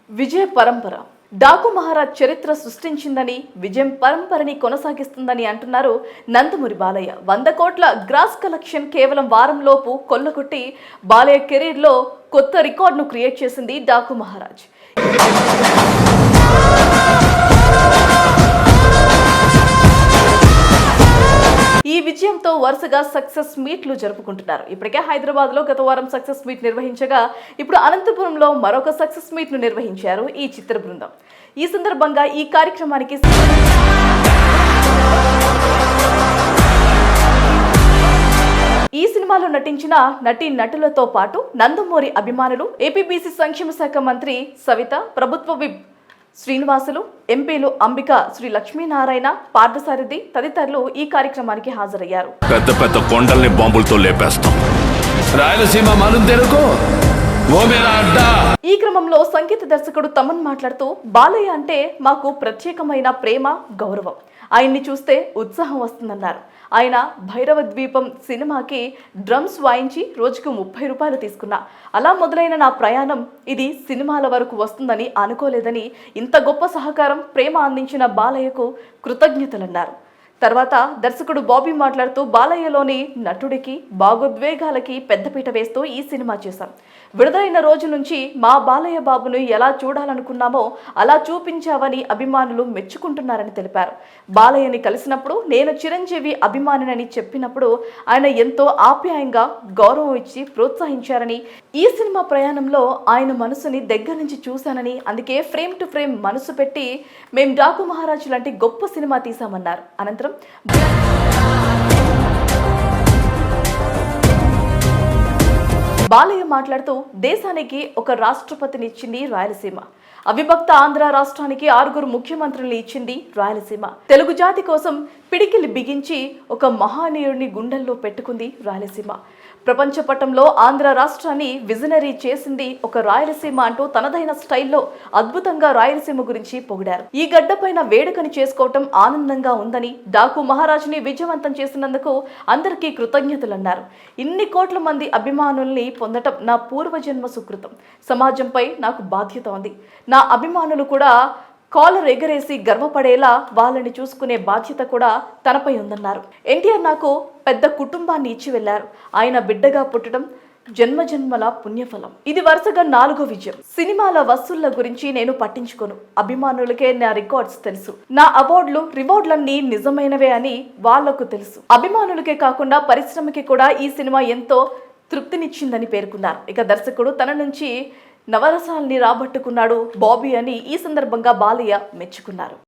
విజయ పరంపర డాకు మహారాజ్ చరిత్ర సృష్టించిందని విజయం పరంపరని కొనసాగిస్తుందని అంటున్నారు నందమూరి బాలయ్య. 100 కోట్ల గ్రాస్ కలెక్షన్ కేవలం వారంలోపు కొల్లగొట్టి బాలయ్య కెరీర్లో కొత్త రికార్డును క్రియేట్ చేసింది డాకు మహారాజ్. ఈ విజయంతో వరుసగా సక్సెస్ మీట్లు జరుపుకుంటున్నారు. ఇప్పటికే హైదరాబాద్లో గత వారం సక్సెస్ మీట్ నిర్వహించగా ఇప్పుడు అనంతపురంలో మరొక సక్సెస్ మీట్ను నిర్వహించారు ఈ చిత్ర బృందం. ఈ సందర్భంగా ఈ కార్యక్రమానికి ఈ సినిమాలో నటించిన నటులతో పాటు నందమూరి అభిమానులు, ఏపీబీసీ సంక్షేమ శాఖ మంత్రి సవిత, ప్రభుత్వ విప్ శ్రీనివాసులు, ఎంపీలు అంబిక, శ్రీ లక్ష్మీనారాయణ, పార్థసారథి తదితరులు ఈ కార్యక్రమానికి హాజరయ్యారు. పెద్ద పెద్ద కొండల్ని బాంబులతో లేపేస్తాం. రాయలసీమ ఈ క్రమంలో సంగీత దర్శకుడు తమన్ మాట్లాడుతూ, బాలయ్య అంటే మాకు ప్రత్యేకమైన ప్రేమ, గౌరవం. ఆయన్ని చూస్తే ఉత్సాహం వస్తుందన్నారు. ఆయన భైరవ ద్వీపం సినిమాకి డ్రమ్స్ వాయించి రోజుకు 30 రూపాయలు తీసుకున్నా. అలా మొదలైన నా ప్రయాణం ఇది సినిమాల వరకు వస్తుందని అనుకోలేదని, ఇంత గొప్ప సహకారం, ప్రేమ అందించిన బాలయ్యకు కృతజ్ఞతలన్నారు. తర్వాత దర్శకుడు బాబీ మాట్లాడుతూ, బాలయ్యలోని నటుడికి, భావోద్వేగాలకి పెద్దపీట వేస్తూ ఈ సినిమా చేశాం. విడుదలైన రోజు నుంచి మా బాలయ్య బాబును ఎలా చూడాలనుకున్నామో అలా చూపించావని అభిమానులు మెచ్చుకుంటున్నారని తెలిపారు. బాలయ్యని కలిసినప్పుడు నేను చిరంజీవి అభిమానినని చెప్పినప్పుడు ఆయన ఎంతో ఆప్యాయంగా గౌరవం ఇచ్చి ప్రోత్సహించారని, ఈ సినిమా ప్రయాణంలో ఆయన మనసుని దగ్గర నుంచి చూశానని, అందుకే ఫ్రేమ్ టు ఫ్రేమ్ మనసు పెట్టి మేం డాకు మహారాజ్ లాంటి గొప్ప సినిమా తీశామన్నారు. అనంతరం బాలయ్య మాట్లాడుతూ, దేశానికి ఒక రాష్ట్రపతినిచ్చింది రాయలసీమ. అవిభక్త ఆంధ్ర రాష్ట్రానికి 6 ముఖ్యమంత్రుల్ని ఇచ్చింది రాయలసీమ. తెలుగు జాతి కోసం పిడికిలి బిగించి ఒక మహానీయుడిని గుండెల్లో పెట్టుకుంది రాయలసీమ. ప్రపంచ పటంలో ఆంధ్ర రాష్ట్రాన్ని విజనరీ చేసింది ఒక రాయలసీమ అంటూ తనదైన స్టైల్లో అద్భుతంగా రాయలసీమ గురించి పొగిడారు. ఈ గడ్డపైన వేడుకని చేసుకోవటం ఆనందంగా ఉందని, డాకు మహారాజ్ని విజయవంతం చేసినందుకు అందరికీ కృతజ్ఞతలన్నారు. ఇన్ని కోట్ల మంది అభిమానుల్ని పొందటం నా పూర్వజన్మ సుకృతం. సమాజంపై నాకు బాధ్యత ఉంది. నా అభిమానులు కూడా కాలర్ ఎగరేసి గర్వపడేలా వాళ్ళని చూసుకునే బాధ్యత కూడా తనపై ఉందన్నారు. ఎన్టీఆర్ నాకు పెద్ద కుటుంబాన్ని ఇచ్చి వెళ్లారు. ఆయన బిడ్డగా పుట్టడం జన్మజన్మల పుణ్యఫలం. ఇది వరుసగా 4వ విజయం. సినిమాల వసూళ్ల గురించి నేను పట్టించుకోను. అభిమానులకే నా రికార్డ్స్ తెలుసు. నా అవార్డులు, రివార్డులన్నీ నిజమైనవే అని వాళ్లకు తెలుసు. అభిమానులకే కాకుండా పరిశ్రమకి కూడా ఈ సినిమా ఎంతో తృప్తినిచ్చిందని పేర్కొన్నారు. ఇక దర్శకుడు తన నుంచి నవరసాల్ని రాబట్టుకున్నాడు బాబీ అని ఈ సందర్భంగా బాలయ్య మెచ్చుకున్నారు.